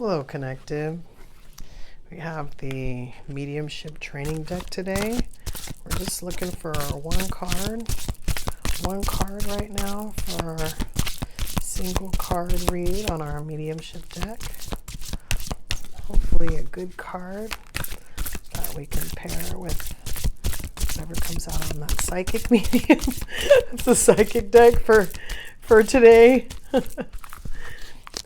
Hello, Connective. We have the Mediumship training deck today. We're just looking for one card right now for our single card read on our Mediumship deck. Hopefully a good card that we can pair with whatever comes out on that psychic medium. It's the psychic deck for today.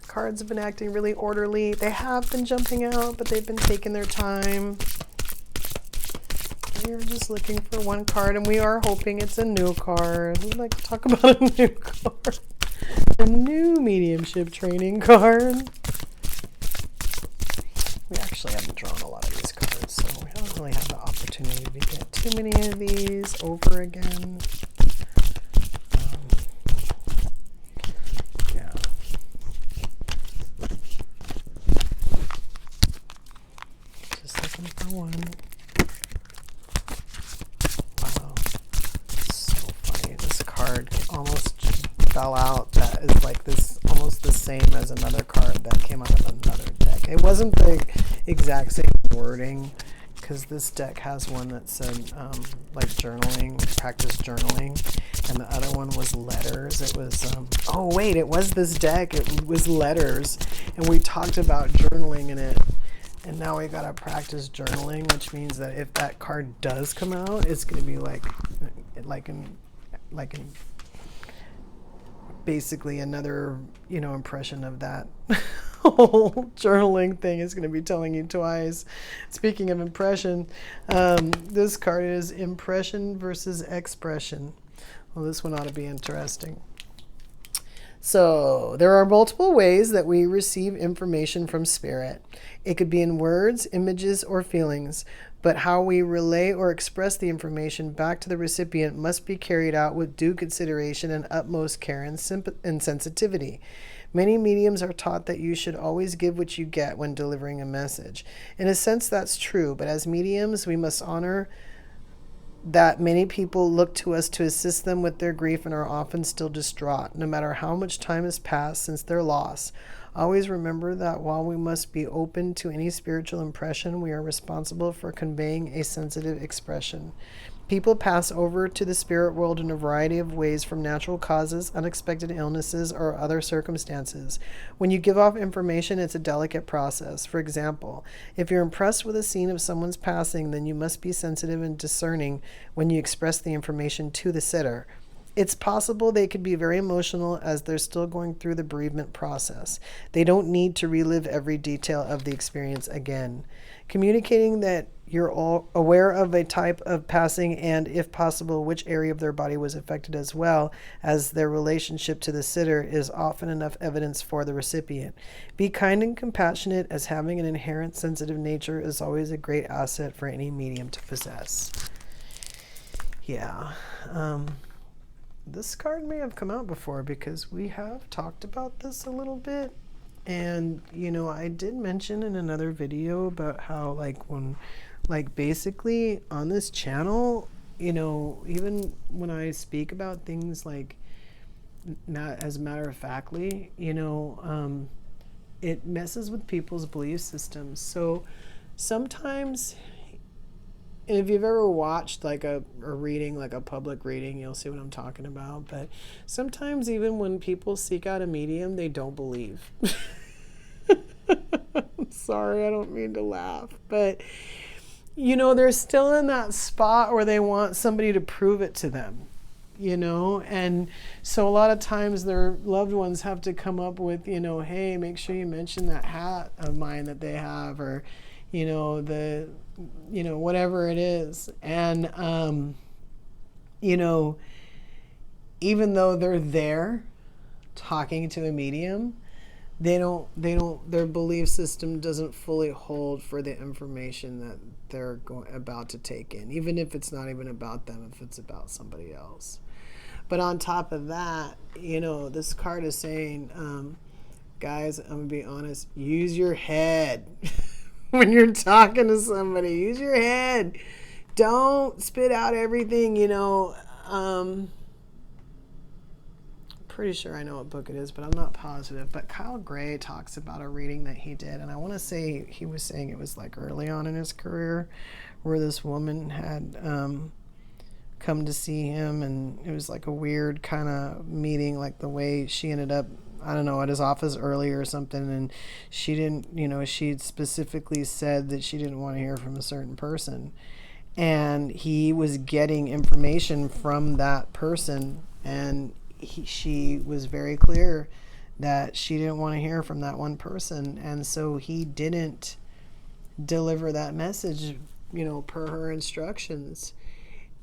Cards have been acting really orderly. They have been jumping out, but they've been taking their time. We're just looking for one card, and we are hoping it's a new card. We'd like to talk about a new card. A new mediumship training card. We actually haven't drawn a lot of these cards, so we don't really have the opportunity to get too many of these over again. One. Wow, so funny. This card almost fell out. That is like this, almost the same as another card that came out of another deck. It wasn't the exact same wording, because this deck has one that said like journaling, practice journaling, and the other one was letters. It was oh wait, it was this deck. It was letters, and we talked about journaling in it. And now we gotta practice journaling, which means that if that card does come out, it's gonna be like in basically another, impression of that whole journaling thing is gonna be telling you twice. Speaking of impression, this card is impression versus expression. Well, this one ought to be interesting. So there are multiple ways that we receive information from spirit. It could be in words, images, or feelings, but how we relay or express the information back to the recipient must be carried out with due consideration and utmost care and sensitivity. Many mediums are taught that you should always give what you get when delivering a message. In a sense, that's true, but as mediums, we must honor that many people look to us to assist them with their grief and are often still distraught, no matter how much time has passed since their loss. Always remember that while we must be open to any spiritual impression, we are responsible for conveying a sensitive expression. People pass over to the spirit world in a variety of ways, from natural causes, unexpected illnesses, or other circumstances. When you give off information, it's a delicate process. For example, if you're impressed with a scene of someone's passing, then you must be sensitive and discerning when you express the information to the sitter. It's possible they could be very emotional as they're still going through the bereavement process. They don't need to relive every detail of the experience again. Communicating that you're all aware of a type of passing and, if possible, which area of their body was affected, as well as their relationship to the sitter, is often enough evidence for the recipient. Be kind and compassionate, as having an inherent sensitive nature is always a great asset for any medium to possess. Yeah. This card may have come out before because we have talked about this a little bit. And, I did mention in another video about how, basically on this channel, even when I speak about things like, as a matter of factly, it messes with people's belief systems. So sometimes, and if you've ever watched like a reading, like a public reading, you'll see what I'm talking about. But sometimes even when people seek out a medium, they don't believe. Sorry, I don't mean to laugh. But, they're still in that spot where they want somebody to prove it to them, And so a lot of times their loved ones have to come up with, hey, make sure you mention that hat of mine that they have, or, whatever it is. And, even though they're there talking to a medium, their belief system doesn't fully hold for the information that they're about to take in, even if it's not even about them, if it's about somebody else. But on top of that, this card is saying, guys, I'm going to be honest, use your head. When you're talking to somebody, use your head. Don't spit out everything, pretty sure I know what book it is, but I'm not positive. But Kyle Gray talks about a reading that he did, and I want to say he was saying it was like early on in his career, where this woman had come to see him, and it was like a weird kind of meeting, like the way she ended up, I don't know, at his office early or something, and she didn't, she specifically said that she didn't want to hear from a certain person, and he was getting information from that person, and she was very clear that she didn't want to hear from that one person, and so he didn't deliver that message, per her instructions.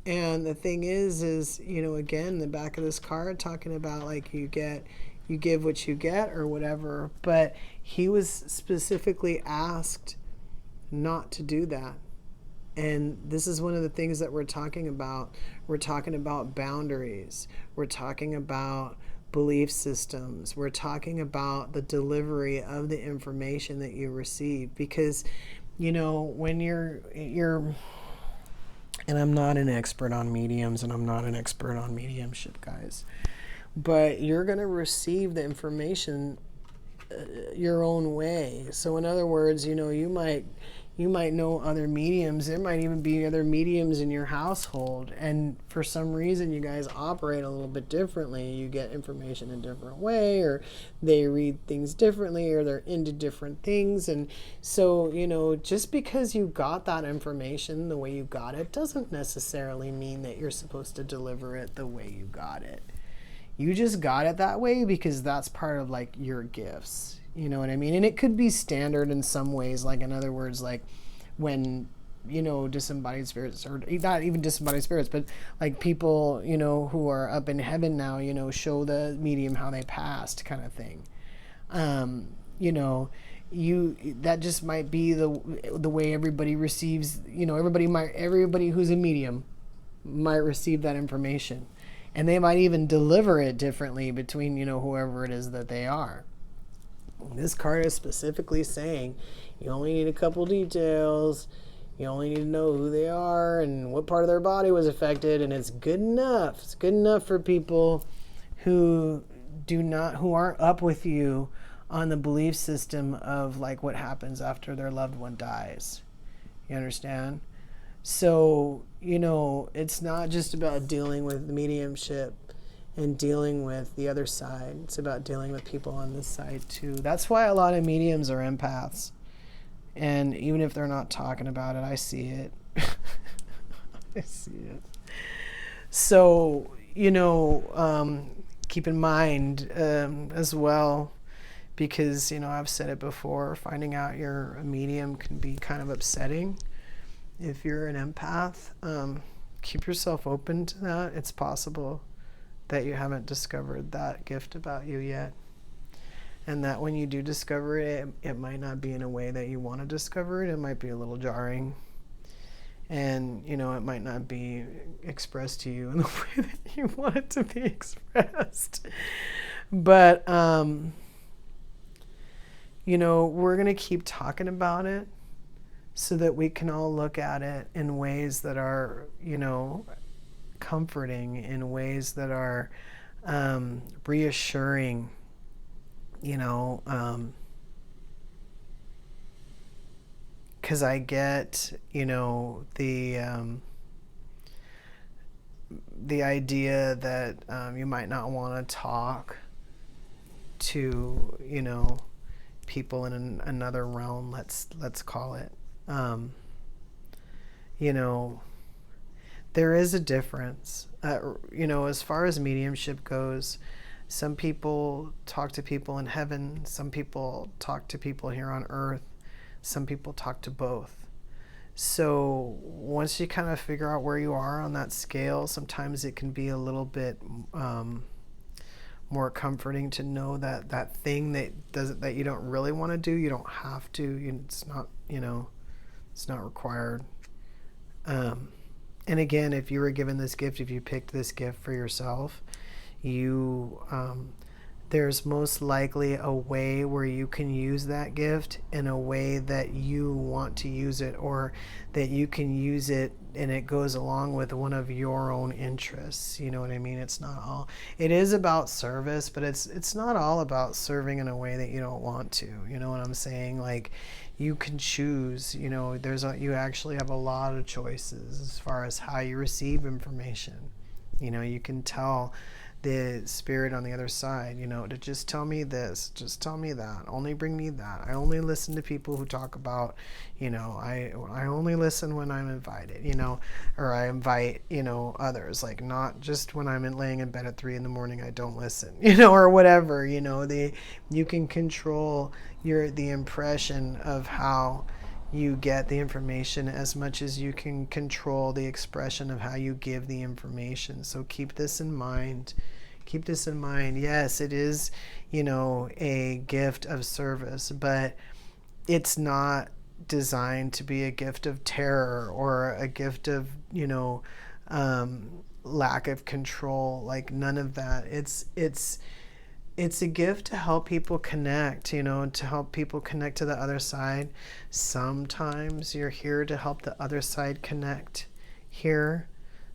And the thing is, again, the back of this card talking about like you give what you get or whatever, but he was specifically asked not to do that. And this is one of the things that we're talking about. We're talking about boundaries. We're talking about belief systems. We're talking about the delivery of the information that you receive. Because, when you're, and I'm not an expert on mediums, and I'm not an expert on mediumship, guys, but you're going to receive the information your own way. So in other words, you might know other mediums. There might even be other mediums in your household, and for some reason you guys operate a little bit differently. You get information a different way, or they read things differently, or they're into different things. And so just because you got that information the way you got it doesn't necessarily mean that you're supposed to deliver it the way you got it. You just got it that way because that's part of like your gifts. You know what I mean? And it could be standard in some ways, like in other words, like when, disembodied spirits, or not even disembodied spirits, but like people, who are up in heaven now, show the medium how they passed, kind of thing. That just might be the way everybody receives, everybody who's a medium might receive that information. And they might even deliver it differently between, whoever it is that they are. This card is specifically saying you only need a couple details. You only need to know who they are and what part of their body was affected, and it's good enough. It's good enough for people who aren't up with you on the belief system of like what happens after their loved one dies. You understand? So, it's not just about dealing with the mediumship and dealing with the other side. It's about dealing with people on this side too. That's why a lot of mediums are empaths. And even if they're not talking about it, I see it. I see it. So, keep in mind as well, because, I've said it before, finding out you're a medium can be kind of upsetting. If you're an empath, keep yourself open to that. It's possible that you haven't discovered that gift about you yet. And that when you do discover it, it might not be in a way that you want to discover it. It might be a little jarring. And, it might not be expressed to you in the way that you want it to be expressed. But, we're going to keep talking about it so that we can all look at it in ways that are, comforting, in ways that are reassuring, because I get, the idea that you might not want to talk to, people in another realm, let's call it. There is a difference. As far as mediumship goes, some people talk to people in heaven, some people talk to people here on earth, some people talk to both. So once you kind of figure out where you are on that scale, sometimes it can be a little bit more comforting to know that that thing that you don't really want to do, you don't have to. It's not, it's not required. And again, if you were given this gift, if you picked this gift for yourself, there's most likely a way where you can use that gift in a way that you want to use it, or that you can use it and it goes along with one of your own interests. You know what I mean? It's not all, it is about service, but it's not all about serving in a way that you don't want to. You know what I'm saying? Like, you can choose, you know, you actually have a lot of choices as far as how you receive information. You know, you can tell the spirit on the other side, you know, to just tell me this, just tell me that, only bring me that. I only listen to people who talk about, you know, I only listen when I'm invited, you know, or I invite, you know, others, like not just when I'm laying in bed at 3 a.m. I don't listen, you know, or whatever, you know. You can control the impression of how you get the information as much as you can control the expression of how you give the information. So keep this in mind. Keep this in mind. Yes, it is, you know, a gift of service, but it's not designed to be a gift of terror or a gift of, you know, lack of control. Like, none of that. It's a gift to help people connect, you know, to help people connect to the other side. Sometimes you're here to help the other side connect here.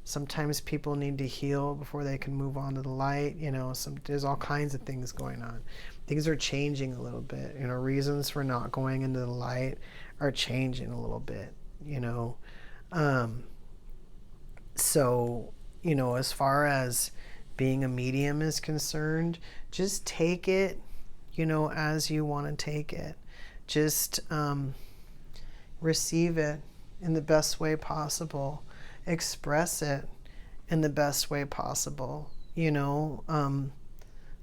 Sometimes people need to heal before they can move on to the light. You know, there's all kinds of things going on. Things are changing a little bit. You know, reasons for not going into the light are changing a little bit, you know. So, you know, as far as being a medium is concerned, just take it, you know, as you want to take it. Just receive it in the best way possible. Express it in the best way possible, you know,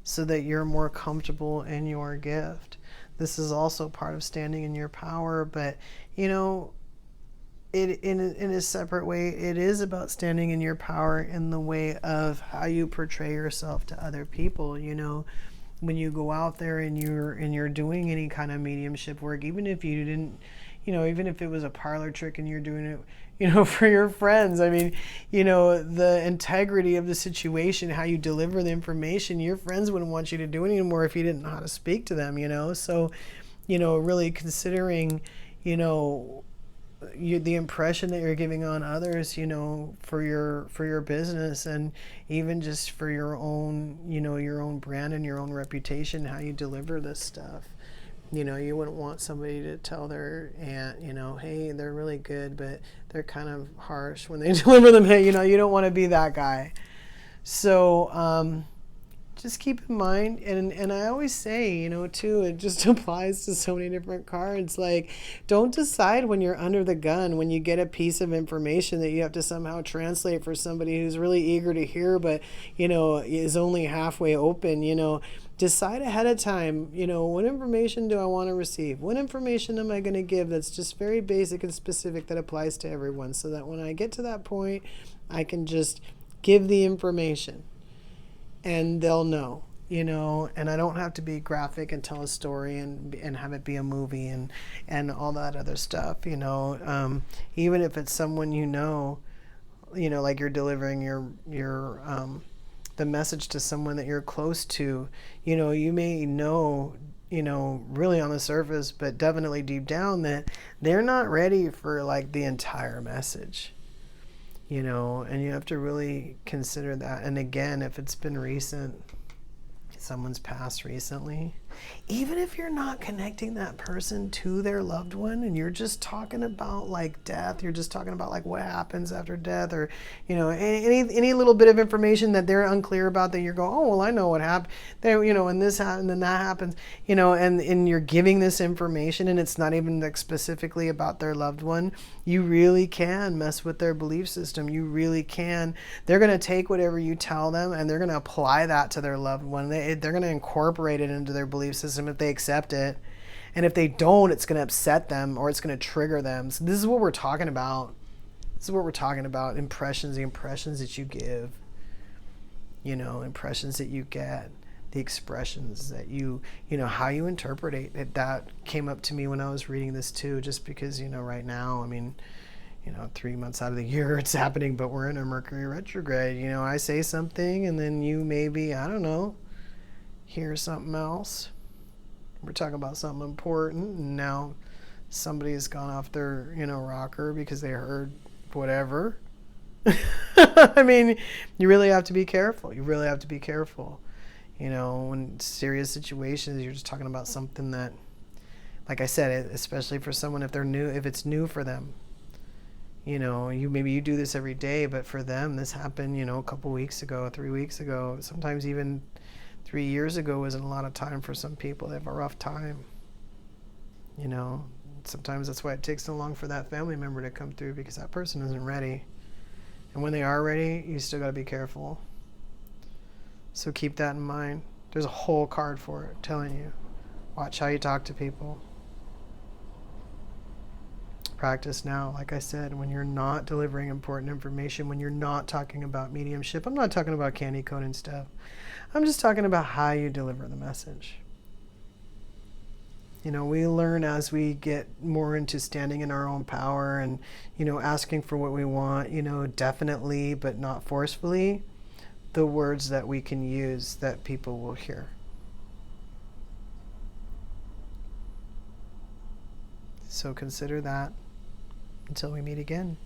so that you're more comfortable in your gift. This is also part of standing in your power, but, you know, in a separate way, it is about standing in your power in the way of how you portray yourself to other people. You know, when you go out there and you're doing any kind of mediumship work, even if you didn't, you know, even if it was a parlor trick and you're doing it, you know, for your friends, I mean, you know, the integrity of the situation, how you deliver the information, your friends wouldn't want you to do it anymore if you didn't know how to speak to them, you know. So, you know, really considering, you know, the impression that you're giving on others, you know, for your business, and even just for your own, you know, your own brand and your own reputation, how you deliver this stuff. You know, you wouldn't want somebody to tell their aunt, you know, hey, they're really good, but they're kind of harsh when they deliver them. Hey, you know, you don't want to be that guy. So just keep in mind, and I always say, you know, too, it just applies to so many different cards. Like, don't decide when you're under the gun, when you get a piece of information that you have to somehow translate for somebody who's really eager to hear, but, you know, is only halfway open. You know, decide ahead of time, you know, what information do I want to receive? What information am I going to give that's just very basic and specific that applies to everyone, so that when I get to that point, I can just give the information and they'll know, you know, and I don't have to be graphic and tell a story and have it be a movie and all that other stuff, you know. Even if it's someone you know, like you're delivering your the message to someone that you're close to, you know, you may know, you know, really on the surface, but definitely deep down, that they're not ready for like the entire message. You know, and you have to really consider that. And again, if it's been recent, someone's passed recently, even if you're not connecting that person to their loved one and you're just talking about like death, you're just talking about like what happens after death, or, you know, any little bit of information that they're unclear about, that you're going, oh, well, I know what happened there, you know, and this happened and that happens, you know, and you're giving this information and it's not even like specifically about their loved one. You really can mess with their belief system. You really can. They're going to take whatever you tell them and they're going to apply that to their loved one. They're going to incorporate it into their belief system if they accept it. And if they don't, it's going to upset them or it's going to trigger them. So this is what we're talking about. This is what we're talking about. Impressions, the impressions that you give, you know, impressions that you get, the expressions that you know, how you interpret it. That came up to me when I was reading this too, just because, you know, right now, I mean, you know, 3 months out of the year it's happening, but we're in a Mercury retrograde. You know, I say something and then you maybe, I don't know, hear something else. We're talking about something important, and now somebody's gone off their, rocker because they heard whatever. I mean, you really have to be careful. You really have to be careful. When serious situations, you're just talking about something that, like I said, especially for someone, if it's new for them. Maybe you do this every day, but for them, this happened, a couple weeks ago, 3 weeks ago, sometimes even 3 years ago isn't a lot of time for some people. They have a rough time. Sometimes that's why it takes so long for that family member to come through, because that person isn't ready. And when they are ready, you still got to be careful. So keep that in mind. There's a whole card for it telling you. Watch how you talk to people. Practice now, like I said, when you're not delivering important information, when you're not talking about mediumship. I'm not talking about candy coding stuff. I'm just talking about how you deliver the message. We learn as we get more into standing in our own power and, asking for what we want, definitely, but not forcefully, the words that we can use that people will hear. So consider that until we meet again.